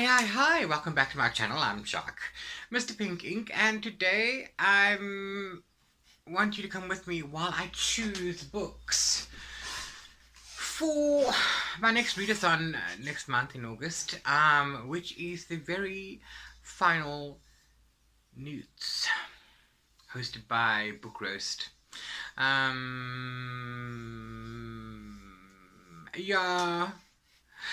Hi, welcome back to my channel. I'm Jacques, Mr. Pink Ink, and today I want you to come with me while I choose books for my next readathon next month in August, which is the very final NEWTs, hosted by Book Roast. Yeah.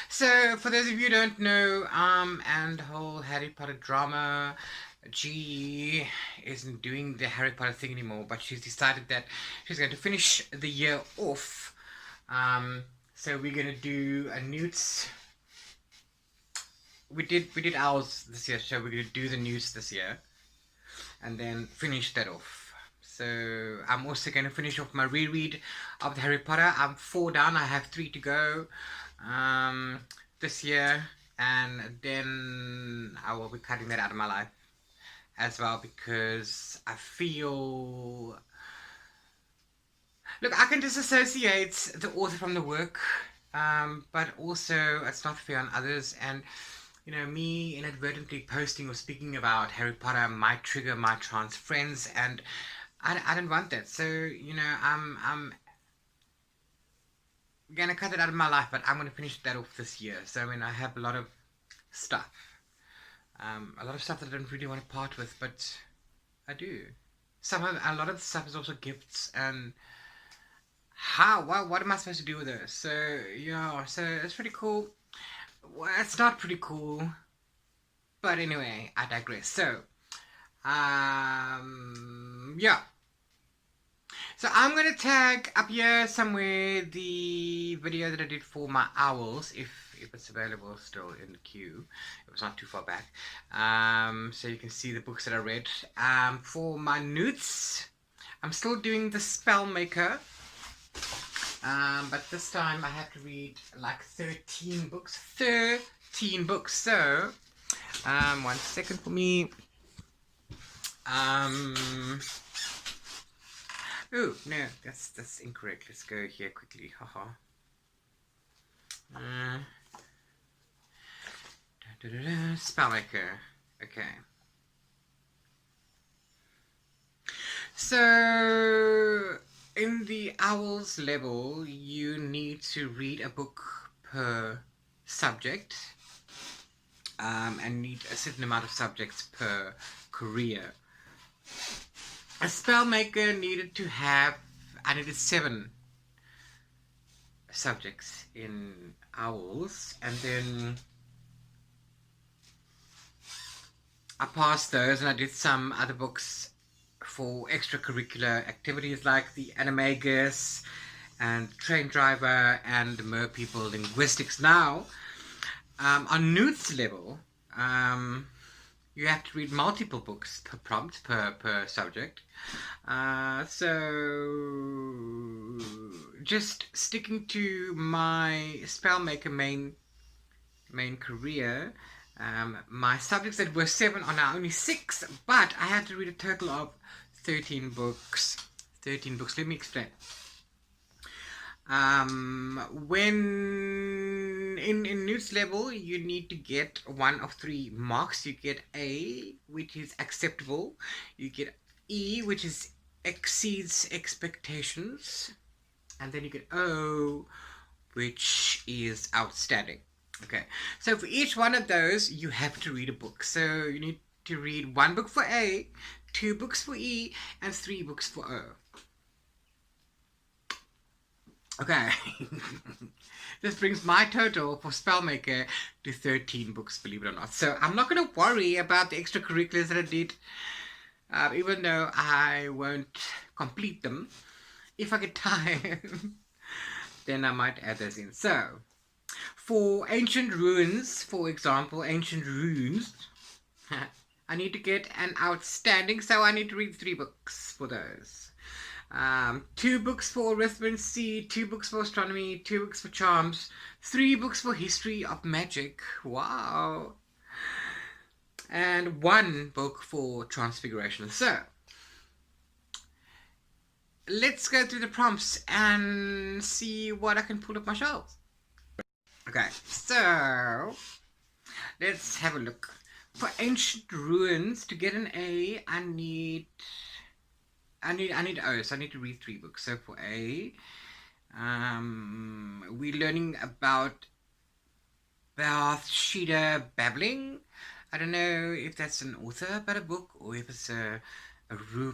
So, for those of you who don't know, and the whole Harry Potter drama, G isn't doing the Harry Potter thing anymore, but she's decided that she's going to finish the year off. So we're going to do a NEWTs. We did ours this year, so we're going to do the NEWTs this year, and then finish that off. So I'm also going to finish off my reread of the Harry Potter. I'm 4 down. I have 3 to go this year, and then I will be cutting that out of my life as well, because I feel, look, I can disassociate the author from the work, but also it's not fair on others. And you know, me inadvertently posting or speaking about Harry Potter might trigger my trans friends, and I don't want that. So you know, I'm gonna cut it out of my life, but I'm gonna finish that off this year. So I mean, I have a lot of stuff, a lot of stuff that I don't really want to part with, but I do. A lot of the stuff is also gifts, and what am I supposed to do with those? So yeah, so it's pretty cool. Well, it's not pretty cool, but anyway, I digress. So yeah. So I'm going to tag up here somewhere the video that I did for my owls, if it's available still in the queue. It was not too far back. So you can see the books that I read. For my NEWTs, I'm still doing the Spellmaker. But this time I have to read like 13 books. 13 books. So, 1 second for me. Oh, no, that's incorrect. Let's go here quickly. Haha. Spellmaker. Okay. So, in the Owls level, you need to read a book per subject, and need a certain amount of subjects per career. A Spellmaker needed to have, I needed 7 subjects in Owls, and then I passed those, and I did some other books for extracurricular activities like the Animagus and Train Driver and Merpeople Linguistics. Now, on NEWTs level, you have to read multiple books per prompt, per subject. So just sticking to my Spellmaker main career, my subjects that were 7 are now only 6, but I had to read a total of 13 books. 13 books. Let me explain. When in NEWTs level, you need to get 1 of 3 marks. You get A, which is acceptable. You get E, which is exceeds expectations, and then you get O, which is outstanding. Okay, so for each one of those, you have to read a book. So you need to read 1 book for A, 2 books for E, and 3 books for O. Okay, this brings my total for Spellmaker to 13 books, believe it or not. So I'm not going to worry about the extracurriculars that I did, even though I won't complete them. If I get time, then I might add those in. So, for Ancient Ruins, for example, Ancient Runes, I need to get an outstanding, so I need to read 3 books for those. 2 books for arithmetic, 2 books for astronomy, 2 books for charms, 3 books for history of magic. Wow. And 1 book for transfiguration. So, let's go through the prompts and see what I can pull up my shelves. Okay, so let's have a look. For ancient ruins, to get an A, I need O, so I need to read 3 books. So for A, we're learning about Bathsheba babbling. I don't know if that's an author about a book, or if it's a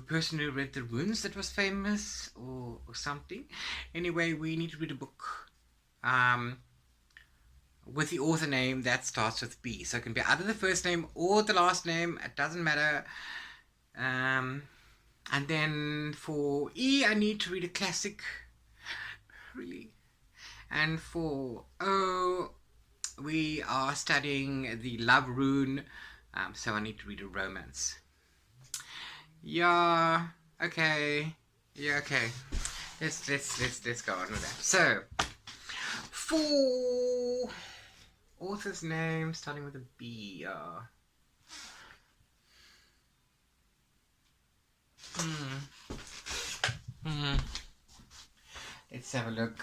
person who read the runes that was famous, or something. Anyway, we need to read a book with the author name that starts with B. So it can be either the first name or the last name. It doesn't matter. And then for E, I need to read a classic. Really. And for O, we are studying the love rune. So I need to read a romance. Yeah. Okay. Yeah. Okay. Let's go on with that. So, for author's name starting with a B. Let's have a look.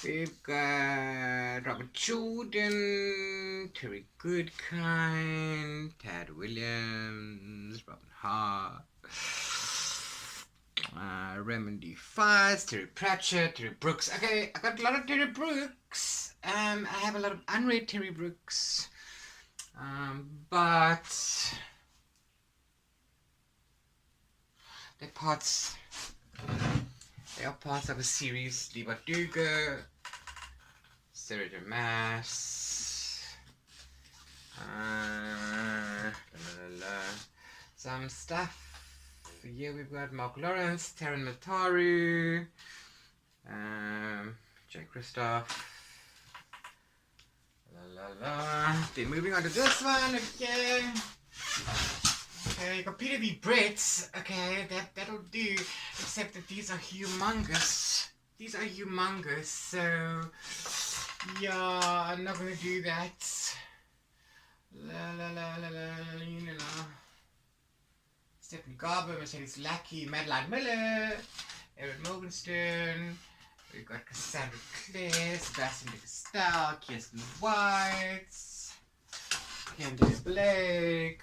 We've got Robert Jordan, Terry Goodkind, Tad Williams, Robin Hart, Raymond D. Fies, Terry Pratchett, Terry Brooks. Okay, I got a lot of Terry Brooks. I have a lot of unread Terry Brooks. But they are parts of a series. Lee Bardugo, Sarah Damas, some stuff. Here we've got Mark Lawrence, Taryn Mataru, Jay Kristoff. Then moving on to this one. Okay, you got Peter V. Brett. Okay, that'll do. Except that these are humongous. So, yeah, I'm not gonna do that. You know. Stephanie Garber, Mercedes Lackey, Madeline Miller, Erin Morgenstern. We've got Cassandra Clare, Sebastian de Castell, Kirsten White, Candice Blake.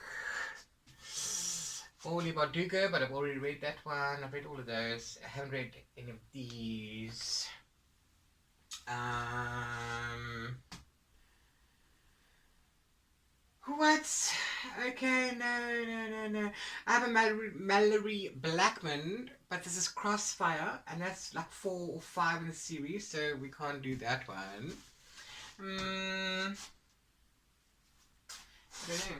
Only Bardugo, but I've already read that one. I've read all of those. I haven't read any of these. What? Okay, no. I have a Mallory Blackman, but this is Crossfire, and that's like 4 or 5 in the series, so we can't do that one. I don't know.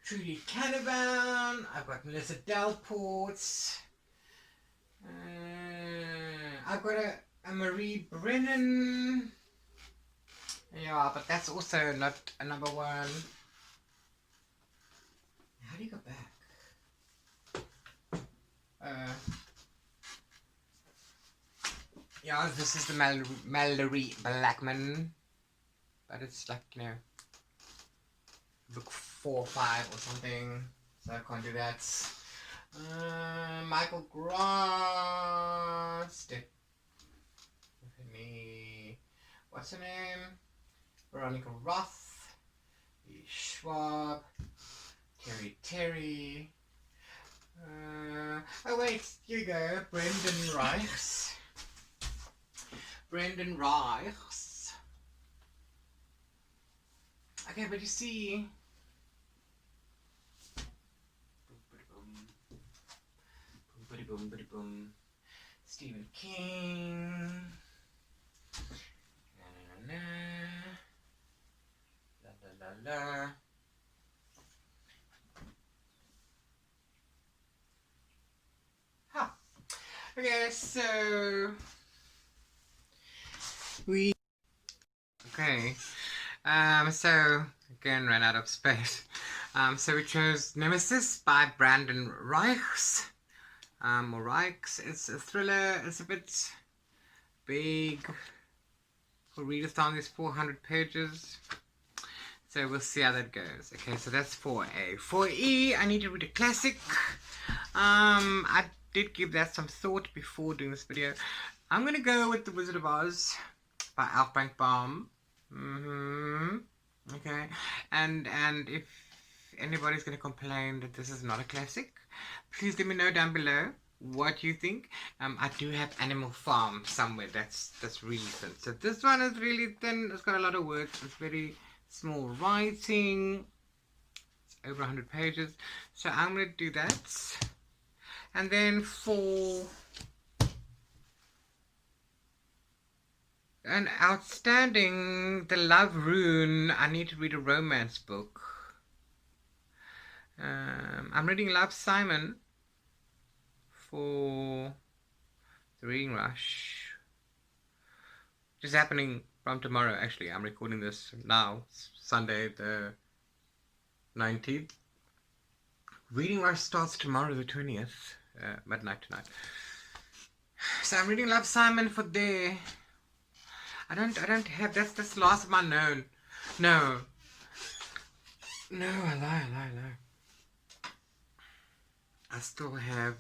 Trudy Canavan. I've got Melissa Delport. I've got a Marie Brennan. Yeah, but that's also not a number 1. How do you go back? Yeah, this is the Mallory Blackman. But it's like, you know, book 4 or 5 or something, so I can't do that. Michael Grant, Stephanie, what's her name? Veronica Roth, Lee Schwab, Terry. Oh wait, here you go, Brendan Reichs. Okay, but you see, boom, Stephen King, la. Huh. Okay, so so again ran out of space. So we chose Nemesis by Brandon Reichs. It's a thriller. It's a bit big. For readathon, there's 400 pages. So we'll see how that goes. Okay, so that's 4A. 4E, I need to read a classic. I did give that some thought before doing this video. I'm going to go with The Wizard of Oz by Frank Baum. Okay, and if anybody's going to complain that this is not a classic, please let me know down below what you think. I do have Animal Farm somewhere that's really thin. So this one is really thin. It's got a lot of words. It's very small writing. It's over 100 pages. So I'm going to do that. And then for an outstanding, The Love Rune, I need to read a romance book. I'm reading Love, Simon for the reading rush, which is happening from tomorrow. Actually, I'm recording this now, Sunday the 19th. Reading rush starts tomorrow the 20th, midnight tonight. So I'm reading Love, Simon for there. I don't have, that's the last of my known. No, I lie. I still have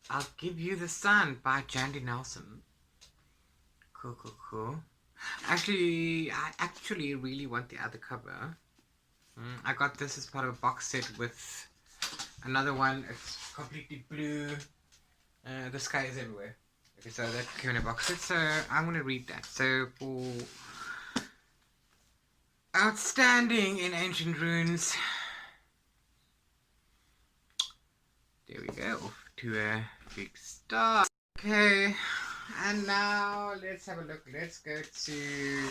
I'll Give You the Sun by Jandy Nelson. Cool. Actually, I actually really want the other cover. I got this as part of a box set with another one. It's completely blue. The Sky Is Everywhere. Okay, so that came in a box set, so I'm going to read that. So for outstanding in ancient runes, there we go, off to a big start. Okay, and now let's have a look. Let's go to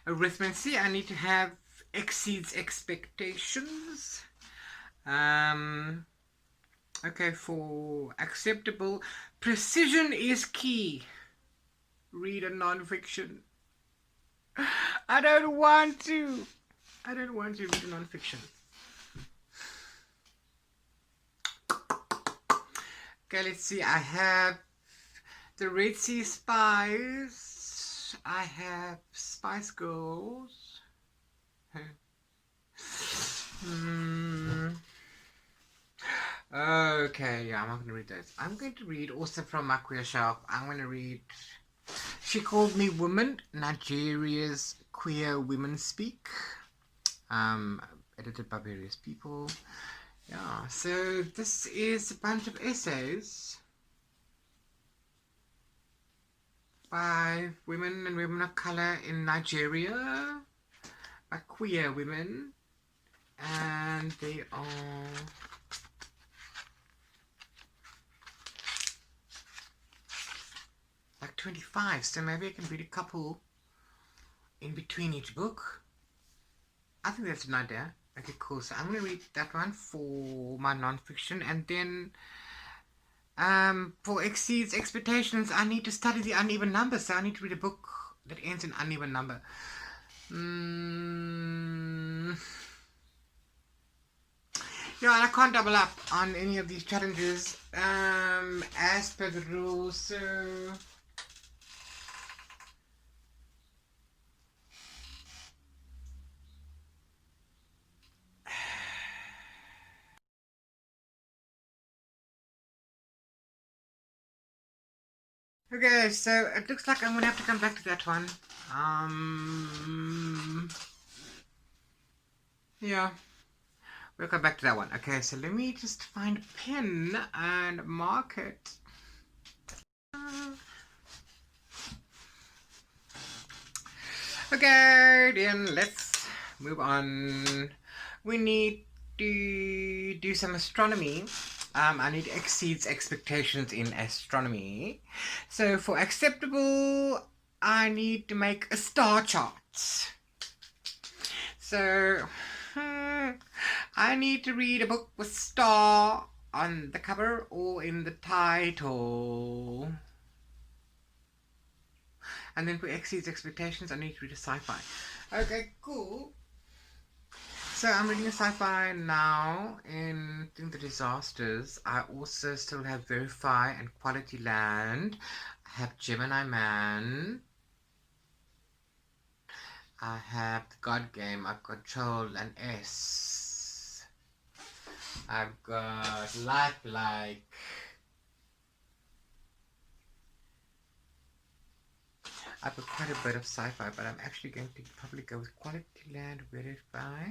arithmetic. I need to have exceeds expectations. Okay, for acceptable, precision is key. Read a non-fiction. I don't want to read a non-fiction. Okay, let's see. I have The Red Sea Spies. I have Spice Girls. Okay, yeah, I'm not going to read those. I'm going to read also from my queer shelf. I'm going to read She Called Me Woman, Nigeria's Queer Women Speak. Edited by various people. Yeah, so this is a bunch of essays by women and women of color in Nigeria, by queer women, and they are like 25, so maybe I can read a couple in between each book. I think that's an idea. Okay, cool. So I'm going to read that one for my non-fiction, and then for exceeds expectations, I need to study the uneven numbers. So I need to read a book that ends in uneven number. Yeah, I can't double up on any of these challenges as per the rules. So okay, so it looks like I'm going to have to come back to that one. Yeah, we'll come back to that one. Okay, so let me just find a pen and mark it. Okay, then let's move on. We need to do some astronomy. I need exceeds expectations in astronomy. So for acceptable, I need to make a star chart. So I need to read a book with star on the cover or in the title. And then for exceeds expectations, I need to read a sci-fi. Okay, cool. So I'm reading a sci-fi now in The Disasters. I also still have Verify and Quality Land. I have Gemini Man. I have The God Game. I've got Control and S. I've got Lifelike. I've got quite a bit of sci-fi, but I'm actually going to probably go with Quality Land Verify.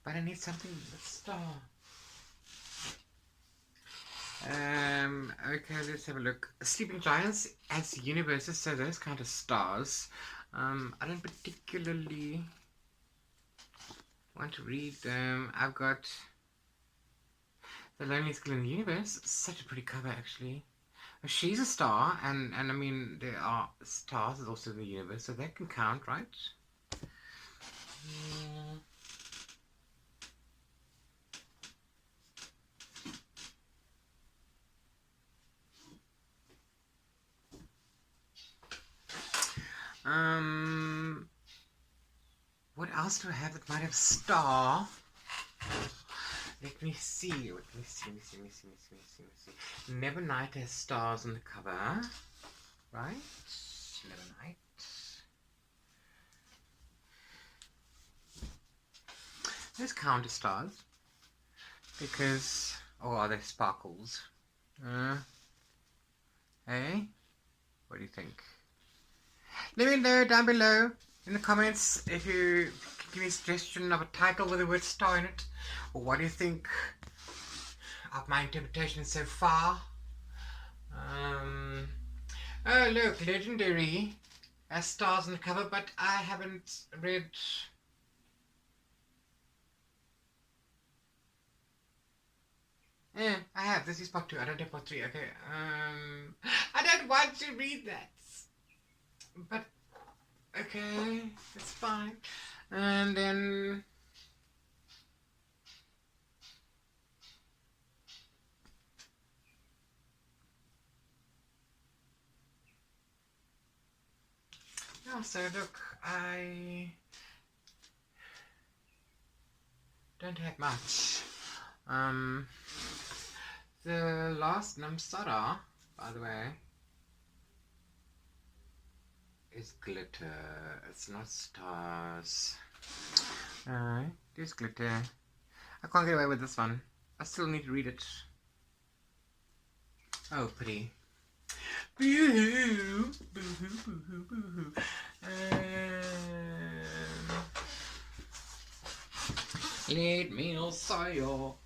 But I need something with a star. Okay, let's have a look. Sleeping Giants as universes, so those kind of stars. I don't particularly want to read them. I've got The Loneliest Girl in the Universe. Such a pretty cover, actually. She's a star, and I mean, there are stars also in the universe, so that can count, right? What else do I have that might have star? Let me see. Let me see. Nevernight has stars on the cover, right? Nevernight. Those count as stars because, or are they sparkles? Hey, what do you think? Let me know down below in the comments if you can give me a suggestion of a title with the word star in it, or what do you think of my interpretation so far. Oh look, Legendary has stars on the cover, but I haven't read. I have. This is part 2. I don't have part 3. Okay. I don't want to read that. But okay, it's fine. And then so look, I don't have much. The last Namsara, by the way, is glitter. It's not stars. Alright, there's glitter. I can't get away with this one. I still need to read it. Oh, pretty. Boo-hoo! Boo-hoo, boo-hoo, boo-hoo. Let me also your.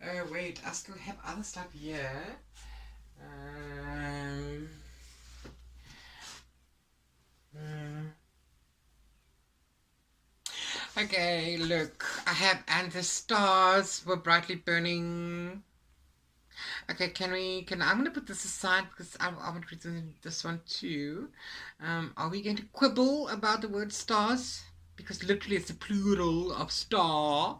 Oh wait, I still have other stuff here. Okay, look, I have And the Stars Were Brightly Burning. Okay, I'm gonna put this aside because I want to read this one too. Are we going to quibble about the word stars? Because literally it's a plural of star.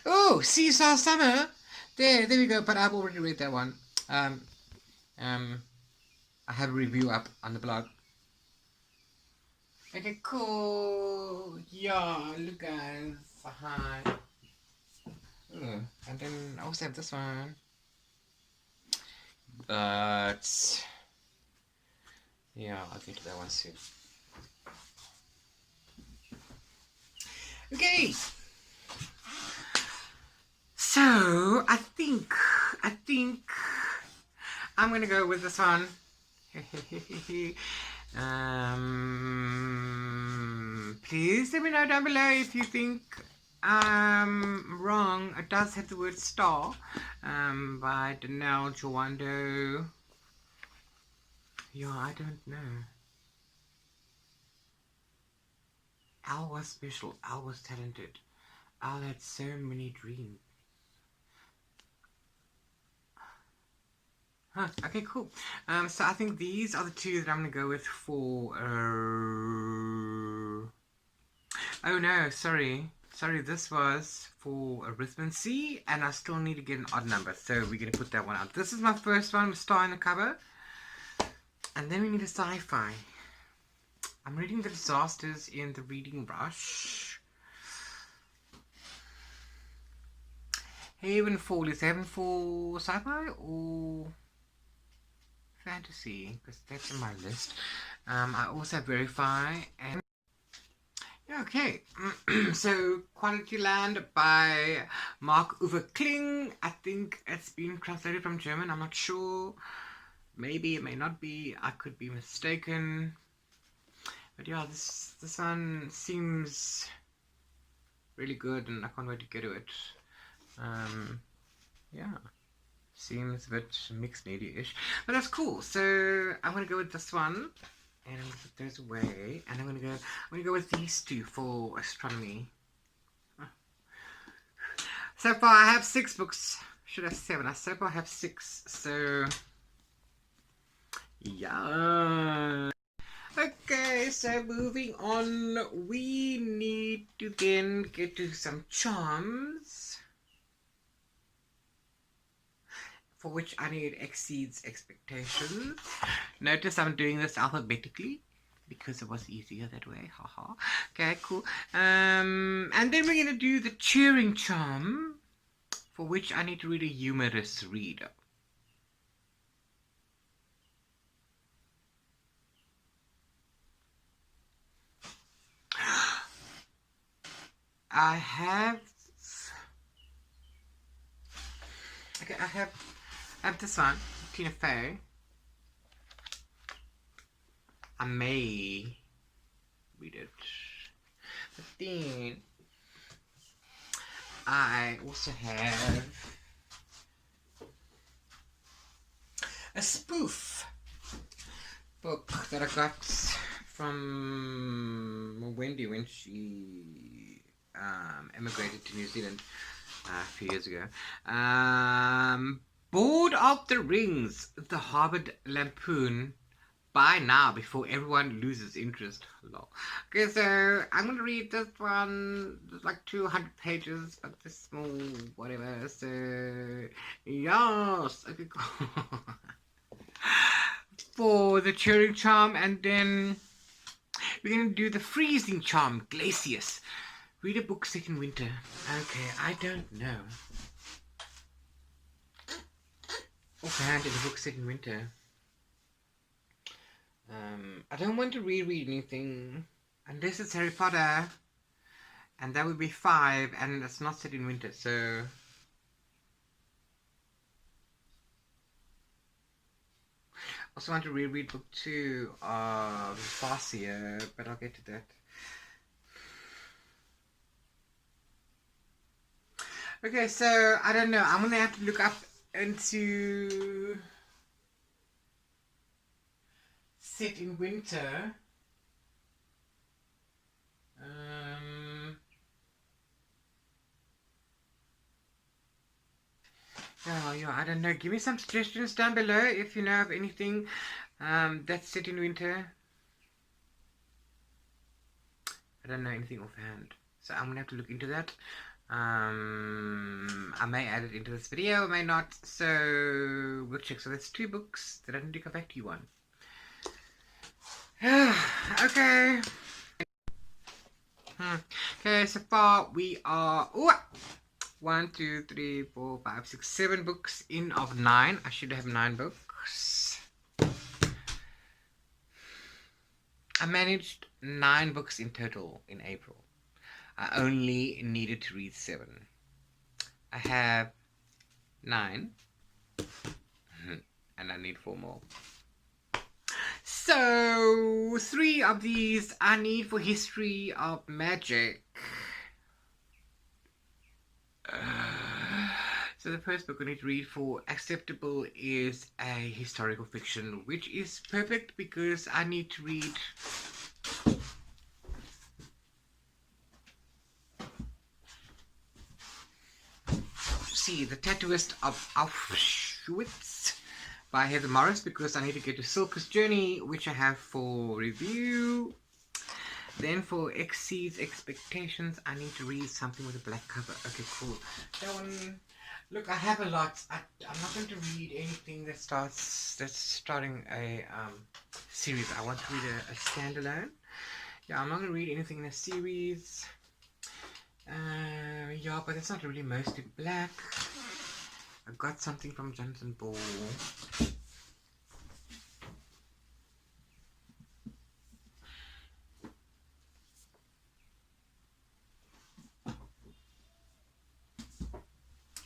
Oh, Seesaw Summer. There we go. But I've already read that one. I have a review up on the blog. Okay, cool. Yeah, look guys. Hi. And then I also have this one. But yeah, I'll get to that one soon. Okay. So I think I'm gonna go with this one. Please let me know down below if you think I'm wrong. It does have the word star. By Danelle Jawando. Yeah, I don't know. Al was special. Al was talented. Al had so many dreams. Huh, okay, cool. So I think these are the two that I'm going to go with for... Oh no, sorry. Sorry, this was for arithmancy, and I still need to get an odd number. So we're going to put that one out. This is my first one with star in the cover. And then we need a sci-fi. I'm reading The Disasters in the Reading Rush. Havenfall. Is Havenfall sci-fi or fantasy? Because that's on my list. I also have Verify and yeah, okay. So Quality Land by Mark-Uwe Kling. I think it's been translated from German. I'm not sure. Maybe it may not be. I could be mistaken. But yeah, this one seems really good, and I can't wait to get to it. Yeah, seems a bit mixed media-ish, but that's cool. So I'm gonna go with this one, and I'm gonna put those away, and I'm gonna go with these two for astronomy. So far I have 6 books. Should I have 7? So far I have 6. So yeah. Okay, so moving on, we need to then get to some charms, for which I need exceeds expectations. Notice I'm doing this alphabetically because it was easier that way. Haha. Okay, cool. And then we're gonna do the cheering charm, for which I need to read a humorous reader. I have this one, Tina Fey. I may read it, but then I also have a spoof book that I got from Wendy when she emigrated to New Zealand a few years ago. Board of the Rings, the Harvard Lampoon. Buy now before everyone loses interest. Lol. Okay, so I'm gonna read this one. It's like 200 pages, but this small, whatever. So yes, okay, cool. For the cheering charm, and then we're gonna do the freezing charm, Glacius. Read a book set in winter. Okay, I don't know. Offhand, in a book set in winter. I don't want to reread anything unless it's Harry Potter, and that would be 5, and it's not set in winter, so also want to reread book 2 of Farsia, but I'll get to that. Okay, so I don't know. I'm gonna have to look up into set in winter. Yeah, I don't know. Give me some suggestions down below if you know of anything that's set in winter. I don't know anything offhand, so I'm gonna have to look into that. I may add it into this video, I may not, so we'll check. So that's 2 books that I need to come back to you on. Okay. Okay, so far we are 1, 2, 3, 4, 5, 6, 7 books in of 9. I should have 9 books. I managed 9 books in total in April. I only needed to read 7. I have 9, and I need 4 more. So 3 of these I need for History of Magic. So the first book I need to read for Acceptable is a historical fiction, which is perfect because I need to read The Tattooist of Auschwitz by Heather Morris, because I need to get to Silka's Journey, which I have for review. Then for Exceeds Expectations, I need to read something with a black cover. Okay, cool. That one, look, I have a lot. I'm not going to read anything that's starting a series. I want to read a standalone. Yeah, I'm not going to read anything in a series. Yeah, but it's not really mostly black. I got something from Jonathan Ball.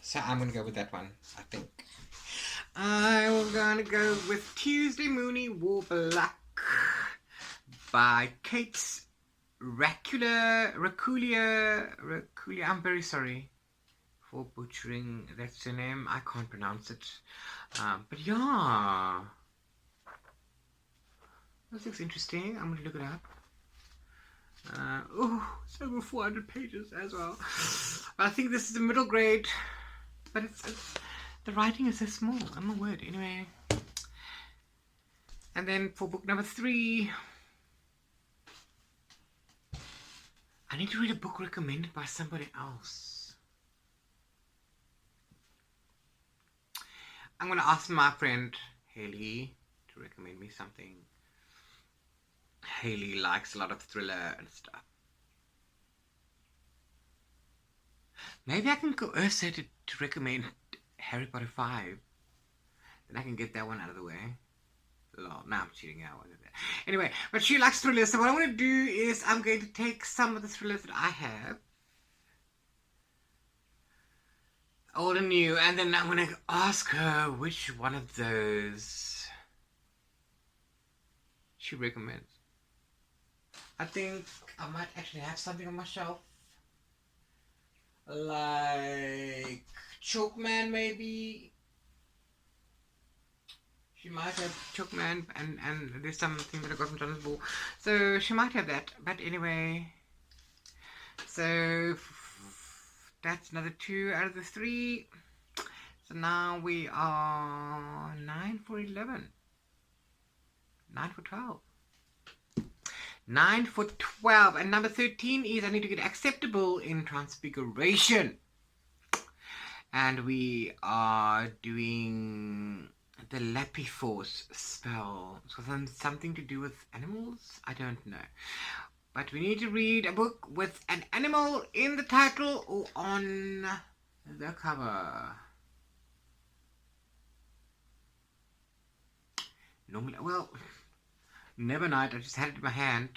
So I'm gonna go with that one, I think. I'm gonna go with Tuesday Mooney War Black by Kate Raculia. I'm very sorry for butchering that surname. I can't pronounce it. But yeah, this looks interesting. I'm gonna look it up. It's over 400 pages as well. I think this is a middle grade, but it's the writing is so small. I'm a word anyway. And then for book number 3, I need to read a book recommended by somebody else. I'm gonna ask my friend Haley to recommend me something. Haley likes a lot of thriller and stuff. Maybe I can coerce her to recommend Harry Potter 5. Then I can get that one out of the way. Now I'm cheating out. Anyway, but she likes thrillers, so what I'm going to do is I'm going to take some of the thrillers that I have, old and new, and then I'm going to ask her which one of those she recommends. I think I might actually have something on my shelf, like Chalkman maybe. She might have Chalkman, and there's something that I got from Jonathan Ball, so she might have that. But anyway, so that's another 2 out of the 3. So now we are 9 for 11, 9 for 12. 9 for 12, and number 13 is I need to get acceptable in Transfiguration, and we are doing the Lappy Force spell. So something to do with animals? I don't know, but we need to read a book with an animal in the title or on the cover. Normally, well, Nevernight, I just had it in my hand.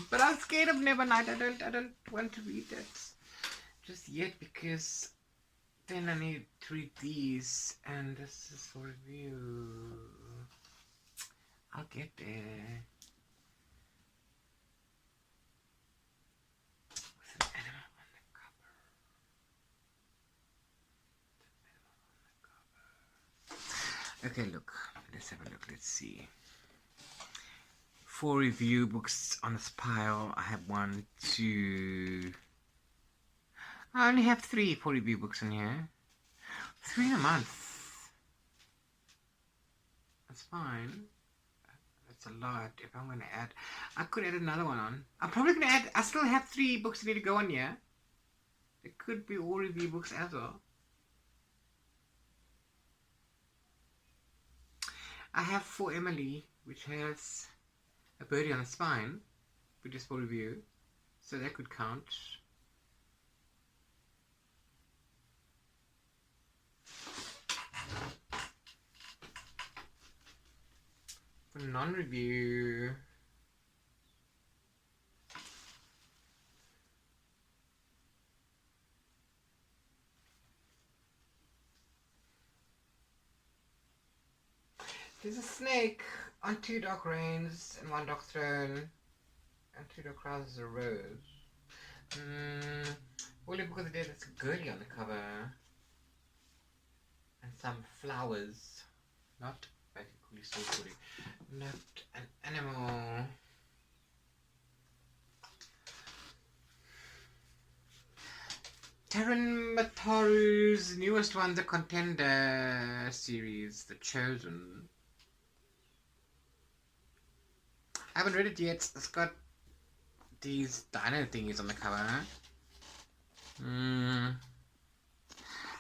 But I'm scared of Nevernight. I don't want to read that just yet, because then I need to read these, and this is for review. I'll get there. With an animal on the cover. Okay, look. Let's have a look. Let's see. 4 review books on this pile. I have 1, 2. I only have 3 for review books in here. 3 in a month. That's fine. That's a lot. If I'm going to add, I could add another one on. I'm probably going to add, I still have 3 books that need to go on here. It could be all review books as well. I have For Emily, which has a birdie on the spine, which is for review, so that could count. For non-review, there's a snake on 2 dark reins and 1 dark throne, and 2 dark crowns is a rose. Holy Book of the Dead, that's a girly on the cover, and some flowers, not basically so pretty, not an animal. Taran Mataru's newest one, the Contender series, The Chosen. I haven't read it yet. It's got these dino thingies on the cover.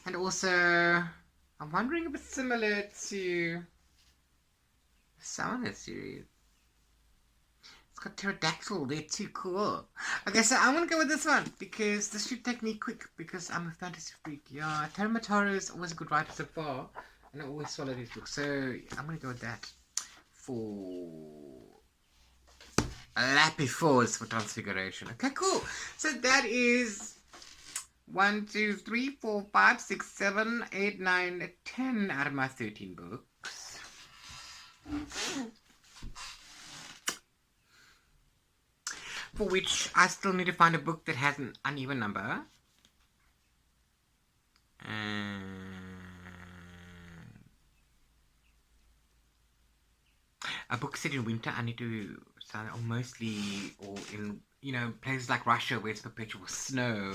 And also, I'm wondering if it's similar to the Summoner series. It's got pterodactyl there too, cool. Okay, so I'm gonna go with this one because this should take me quick because I'm a fantasy freak. Yeah, Teramataro is always a good writer so far, and I always follow these books. So I'm gonna go with that for Lappy Falls for Transfiguration. Okay, cool. So that is 1, 2, 3, 4, 5, 6, 7, 8, 9, 10 out of my 13 books. For which I still need to find a book that has an uneven number. A book set in winter, I need to start, or mostly, or in, places like Russia where it's perpetual snow.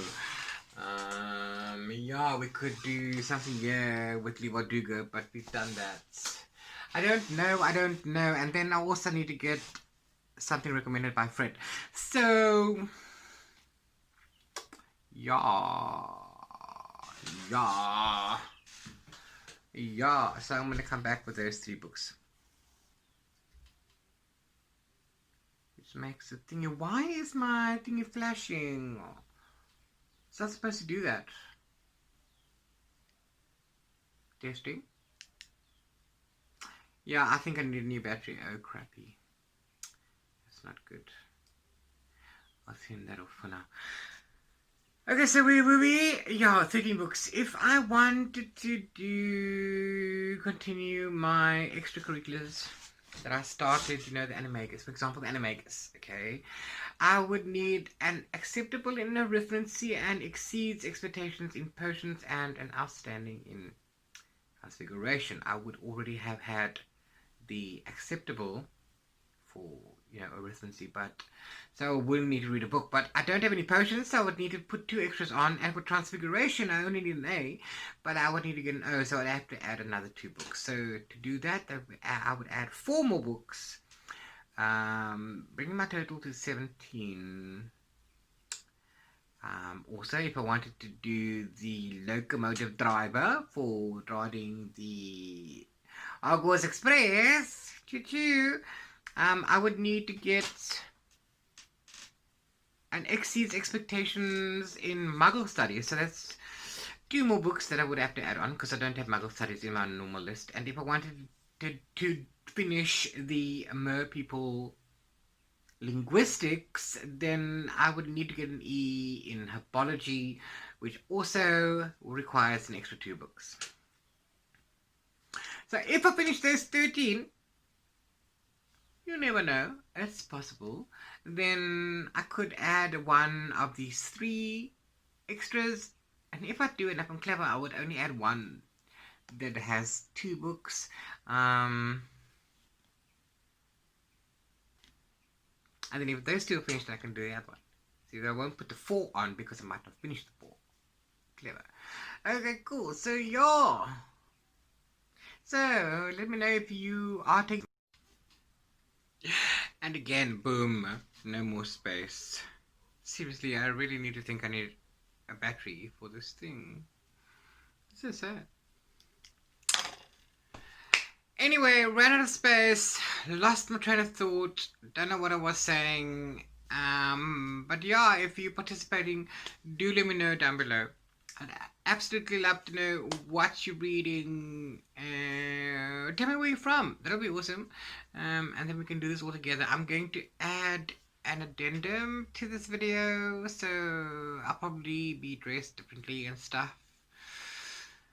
Yeah, we could do something here with Livaduga, but we've done that. I don't know. And then I also need to get something recommended by Fred. So, yeah. So I'm going to come back with those 3 books. Which makes the thingy. Why is my thingy flashing? It's not supposed to do that. Testing. Yeah, I think I need a new battery. Oh, crappy. That's not good. I'll turn that off for now. Okay, so yeah, 13 books. If I wanted to continue my extracurriculars that I started, the animakers, for example, the animakers, okay, I would need an acceptable in arithmancy and exceeds expectations in potions and an outstanding in transfiguration. I would already have had the acceptable for, arithmancy, but so I wouldn't need to read a book. But I don't have any potions, so I would need to put 2 extras on, and for transfiguration I only need an A, but I would need to get an O, so I'd have to add another 2 books. So to do that, I would add 4 more books, bringing my total to 17. Also, if I wanted to do the locomotive driver for driving the Hogwarts Express, choo-choo, I would need to get an exceeds expectations in Muggle Studies. So that's 2 more books that I would have to add on because I don't have Muggle Studies in my normal list. And if I wanted to finish the Mer People linguistics, then I would need to get an E in Herbology, which also requires an extra 2 books. So if I finish those 13, you never know, it's possible, then I could add 1 of these 3 extras, and if I do enough, I'm clever, I would only add 1 that has 2 books, and then if those 2 are finished, I can do the other one. See, I won't put the 4 on because I might not finish the 4. Clever. Okay, cool, so yeah. So, let me know if you are taking... And again, boom, no more space. Seriously, I really need to think I need a battery for this thing. So sad. Anyway, ran out of space, lost my train of thought, don't know what I was saying. But yeah, if you're participating, do let me know down below. I'd absolutely love to know what you're reading. Tell me where you're from. That'll be awesome. And then we can do this all together. I'm going to add an addendum to this video, so I'll probably be dressed differently and stuff.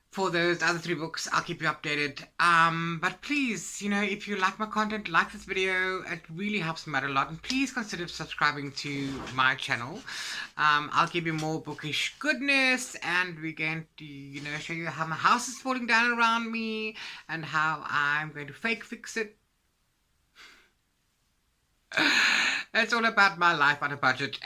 For those other 3 books, I'll keep you updated. But please, if you like my content, like this video. It really helps me out a lot. And please consider subscribing to my channel. I'll give you more bookish goodness. And we're going to, show you how my house is falling down around me. And how I'm going to fake fix it. It's all about my life on a budget.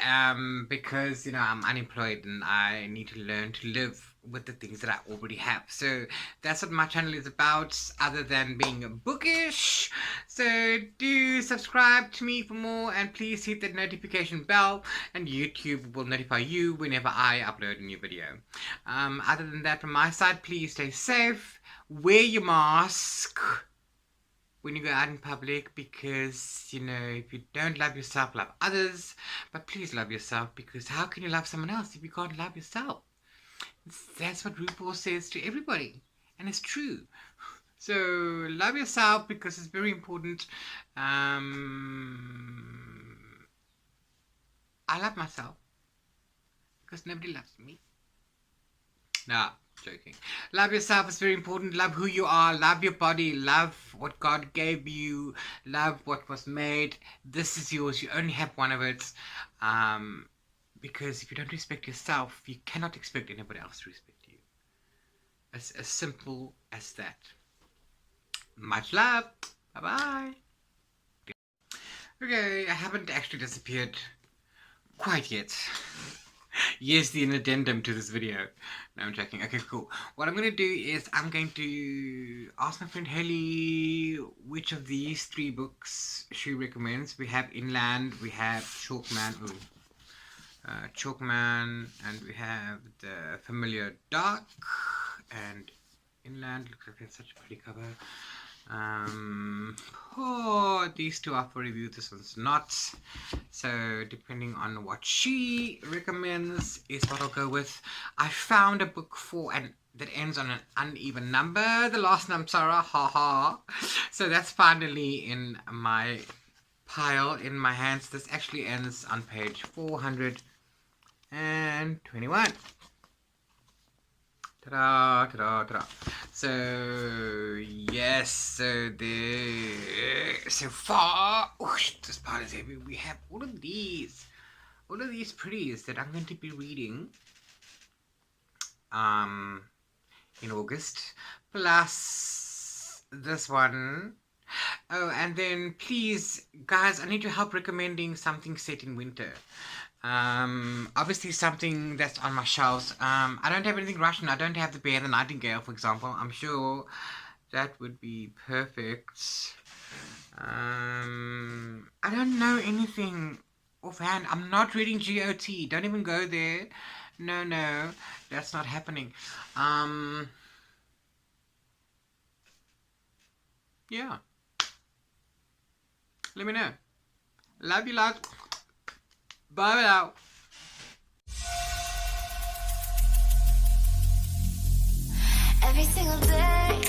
Because, I'm unemployed and I need to learn to live with the things that I already have. So that's what my channel is about, other than being bookish. So do subscribe to me for more, and please hit that notification bell, and YouTube will notify you whenever I upload a new video. Other than that, from my side, please stay safe, wear your mask, when you go out in public, because, you know, if you don't love yourself, love others. But please love yourself, because how can you love someone else if you can't love yourself? That's what RuPaul says to everybody, and it's true. So love yourself, because it's very important. I love myself because nobody loves me. Nah, joking. Love yourself is very important. Love who you are. Love your body. Love what God gave you. Love what was made. This is yours. You only have one of it. Because if you don't respect yourself, you cannot expect anybody else to respect you. It's as simple as that. Much love. Bye-bye. Okay, I haven't actually disappeared quite yet. Yes, an addendum to this video. No, I'm joking. Okay, cool. What I'm going to do is I'm going to ask my friend Haley which of these 3 books she recommends. We have Inland, we have Chalkman, and we have The Familiar Dark. And Inland looks like it's such a pretty cover. These 2 are for review, this one's not. So depending on what she recommends is what I'll go with. I found a book that ends on an uneven number, the last number, Sarah, haha. So that's finally in my pile, in my hands. This actually ends on page 421. Ta-da, ta-da, ta-da. So, yes, so far, this part is heavy. We have all of these pretties that I'm going to be reading in August, plus this one. Oh, and then please, guys, I need your help recommending something set in winter. Obviously something that's on my shelves. I don't have anything Russian. I don't have The Bear, the Nightingale, for example. I'm sure that would be perfect. I don't know anything offhand. I'm not reading GOT. Don't even go there. No, that's not happening. Yeah. Let me know. Love you, love. Bye now. Every single day